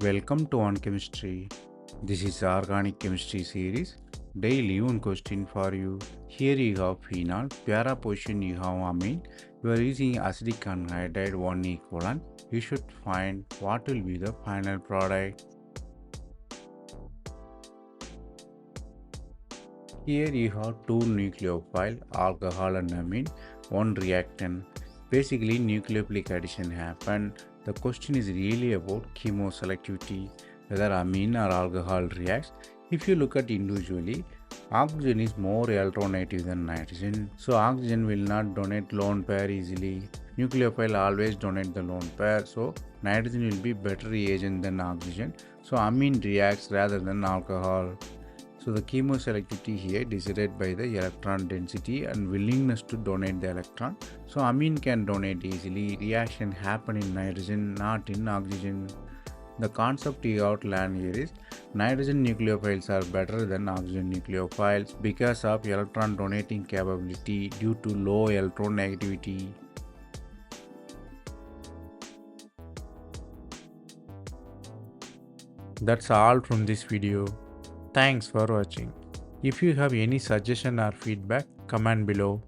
Welcome to On Chemistry. This is Organic Chemistry series. Daily one question for you. Here you have phenol, para position you have amine. You are using acidic anhydride 1 equivalent. You should find what will be the final product. Here you have two nucleophile, alcohol and amine, one reactant. Basically, nucleophilic addition happened. The question is really about chemoselectivity, whether amine or alcohol reacts. If you look at individually, oxygen is more electronegative than nitrogen, so oxygen will not donate lone pair easily. Nucleophile always donate the lone pair, so nitrogen will be better reagent than oxygen. So amine reacts rather than alcohol. So the chemoselectivity here decided by the electron density and willingness to donate the electron. So amine can donate easily. Reaction happen in nitrogen, not in oxygen. The concept you have to learn here is nitrogen nucleophiles are better than oxygen nucleophiles because of electron donating capability due to low electronegativity. That's all from this video. Thanks for watching. If you have any suggestion or feedback, comment below.